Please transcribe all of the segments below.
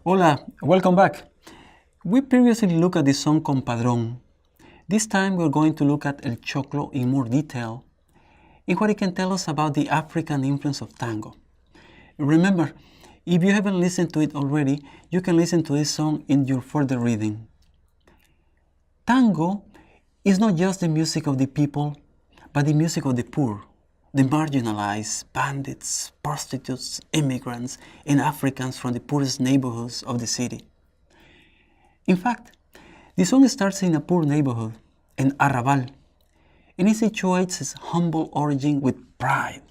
Hola, welcome back. We previously looked at the song Compadrón. This time we're going to look at El Choclo in more detail in what it can tell us about the African influence of tango. Remember, if you haven't listened to it already, you can listen to this song in your further reading. Tango is not just the music of the people, but the music of the poor, the marginalized, bandits, prostitutes, immigrants, and Africans from the poorest neighborhoods of the city. In fact, the song starts in a poor neighborhood, in Arrabal, and it situates its humble origin with pride.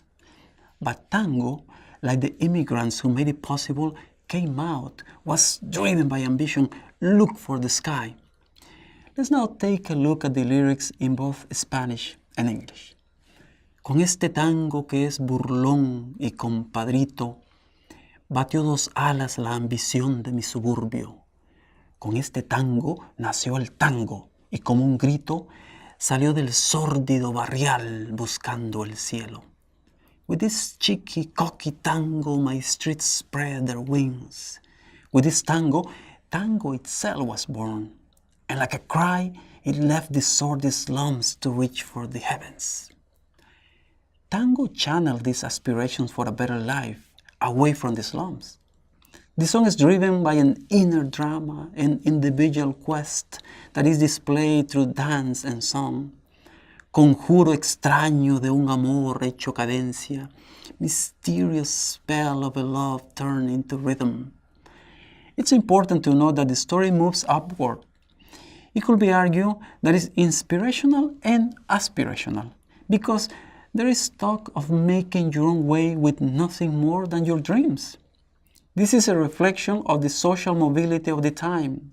But tango, like the immigrants who made it possible, came out, was driven by ambition, looked for the sky. Let's now take a look at the lyrics in both Spanish and English. Con este tango que es burlón y compadrito, batió dos alas la ambición de mi suburbio. Con este tango nació el tango y como un grito salió del sórdido barrial buscando el cielo. With this cheeky, cocky tango, my streets spread their wings. With this tango, tango itself was born. And like a cry, it left the sordid slums to reach for the heavens. Tango channeled these aspirations for a better life, away from the slums. The song is driven by an inner drama, an individual quest that is displayed through dance and song. Conjuro extraño de un amor hecho cadencia, mysterious spell of a love turned into rhythm. It's important to note that the story moves upward. It could be argued that it's inspirational and aspirational, because there is talk of making your own way with nothing more than your dreams. This is a reflection of the social mobility of the time,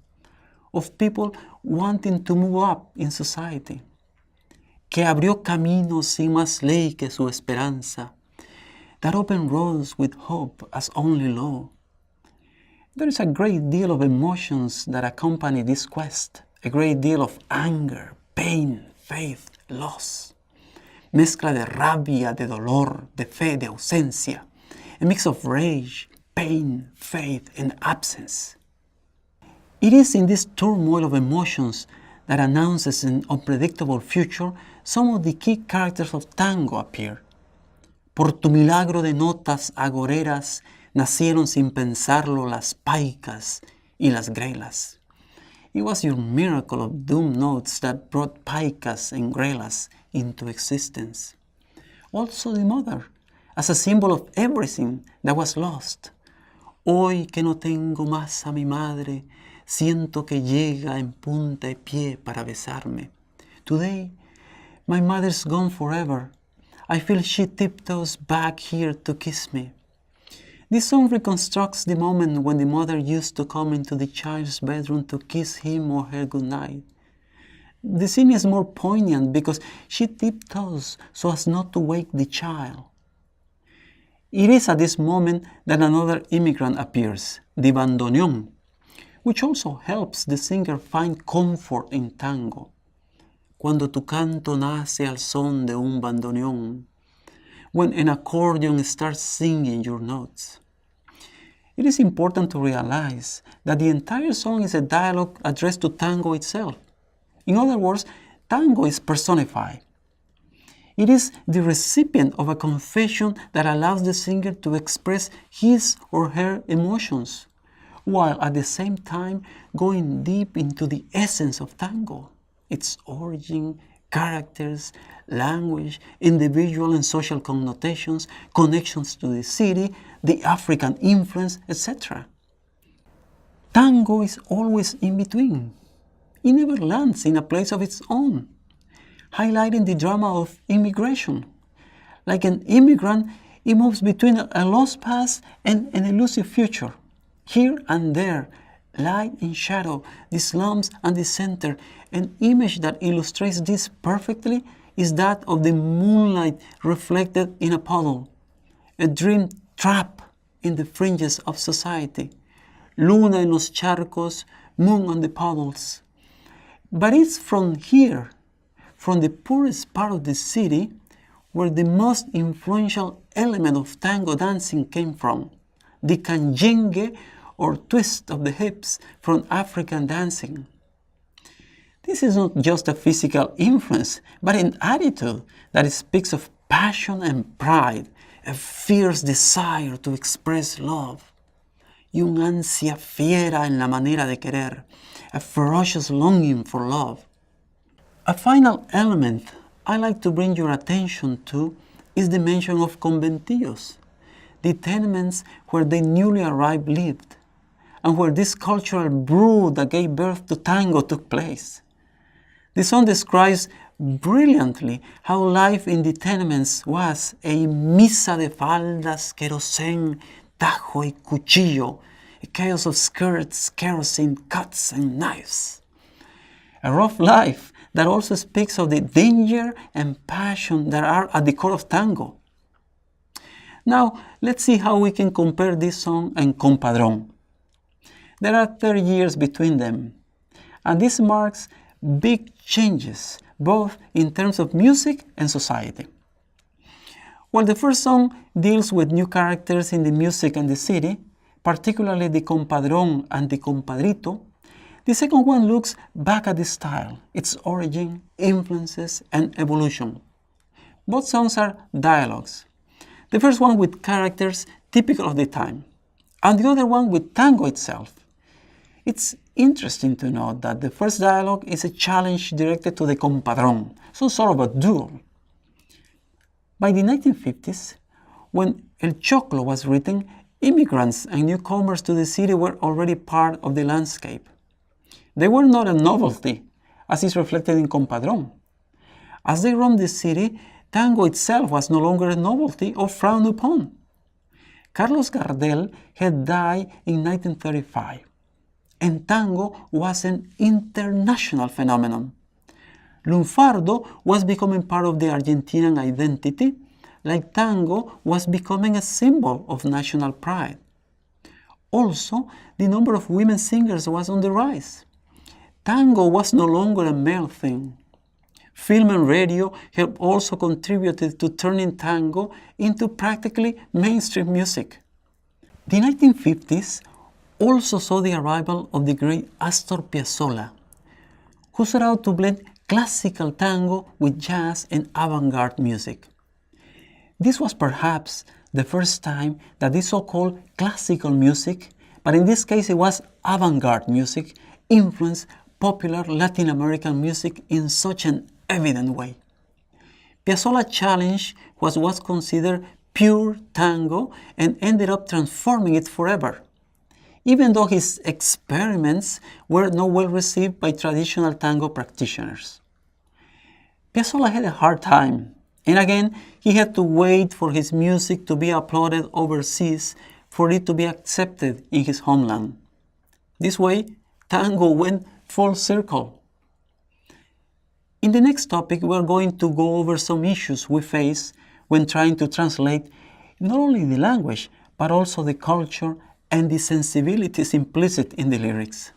of people wanting to move up in society. Que abrió caminos sin más ley que su esperanza, that opened roads with hope as only law. There is a great deal of emotions that accompany this quest, a great deal of anger, pain, faith, loss. Mezcla de rabia, de dolor, de fe, de ausencia. A mix of rage, pain, faith, and absence. It is in this turmoil of emotions that announces an unpredictable future, some of the key characters of tango appear. Por tu milagro de notas agoreras, nacieron sin pensarlo las paicas y las grelas. It was your miracle of doom notes that brought paicas and grelas into existence. Also the mother, as a symbol of everything that was lost. Hoy que no tengo más a mi madre, siento que llega en punta y pie para besarme. Today, my mother's gone forever. I feel she tiptoes back here to kiss me. This song reconstructs the moment when the mother used to come into the child's bedroom to kiss him or her goodnight. The scene is more poignant because she tiptoes so as not to wake the child. It is at this moment that another immigrant appears, the bandoneón, which also helps the singer find comfort in tango. Cuando tu canto nace al son de un bandoneón, when an accordion starts singing your notes. It is important to realize that the entire song is a dialogue addressed to tango itself. In other words, tango is personified. It is the recipient of a confession that allows the singer to express his or her emotions, while at the same time going deep into the essence of tango, its origin, characters, language, individual and social connotations, connections to the city, the African influence, etc. Tango is always in between. It never lands in a place of its own, highlighting the drama of immigration. Like an immigrant, it moves between a lost past and an elusive future. Here and there, light and shadow, the slums and the center. An image that illustrates this perfectly is that of the moonlight reflected in a puddle, a dream trap in the fringes of society. Luna en los charcos, moon on the puddles. But it's from here, from the poorest part of the city, where the most influential element of tango dancing came from, the canyengue or twist of the hips from African dancing. This is not just a physical influence, but an attitude that speaks of passion and pride, a fierce desire to express love, y una ansia fiera en la manera de querer, a ferocious longing for love. A final element I like to bring your attention to is the mention of conventillos, the tenements where the newly arrived lived, and where this cultural brew that gave birth to tango took place. The song describes brilliantly how life in the tenements was a misa de faldas, querosene, tajo y cuchillo, a chaos of skirts, kerosene, cuts, and knives. A rough life that also speaks of the danger and passion that are at the core of tango. Now, let's see how we can compare this song and Compadrón. There are 30 years between them, and this marks big changes, both in terms of music and society. While the first song deals with new characters in the music and the city, particularly the compadrón and the compadrito, the second one looks back at the style, its origin, influences, and evolution. Both songs are dialogues. The first one with characters typical of the time, and the other one with tango itself. It's interesting to note that the first dialogue is a challenge directed to the compadrón, some sort of a duel. By the 1950s, when El Choclo was written, immigrants and newcomers to the city were already part of the landscape. They were not a novelty, as is reflected in Compadrón. As they roamed the city, tango itself was no longer a novelty or frowned upon. Carlos Gardel had died in 1935, and tango was an international phenomenon. Lunfardo was becoming part of the Argentinian identity, like tango was becoming a symbol of national pride. Also, the number of women singers was on the rise. Tango was no longer a male thing. Film and radio have also contributed to turning tango into practically mainstream music. The 1950s also saw the arrival of the great Astor Piazzolla, who set out to blend classical tango with jazz and avant-garde music. This was perhaps the first time that this so-called classical music, but in this case it was avant-garde music, influenced popular Latin American music in such an evident way. Piazzolla's challenge was what's considered pure tango and ended up transforming it forever, even though his experiments were not well received by traditional tango practitioners. Piazzolla had a hard time, and again, he had to wait for his music to be uploaded overseas for it to be accepted in his homeland. This way, tango went full circle. In the next topic, we are going to go over some issues we face when trying to translate not only the language, but also the culture and the sensibilities implicit in the lyrics.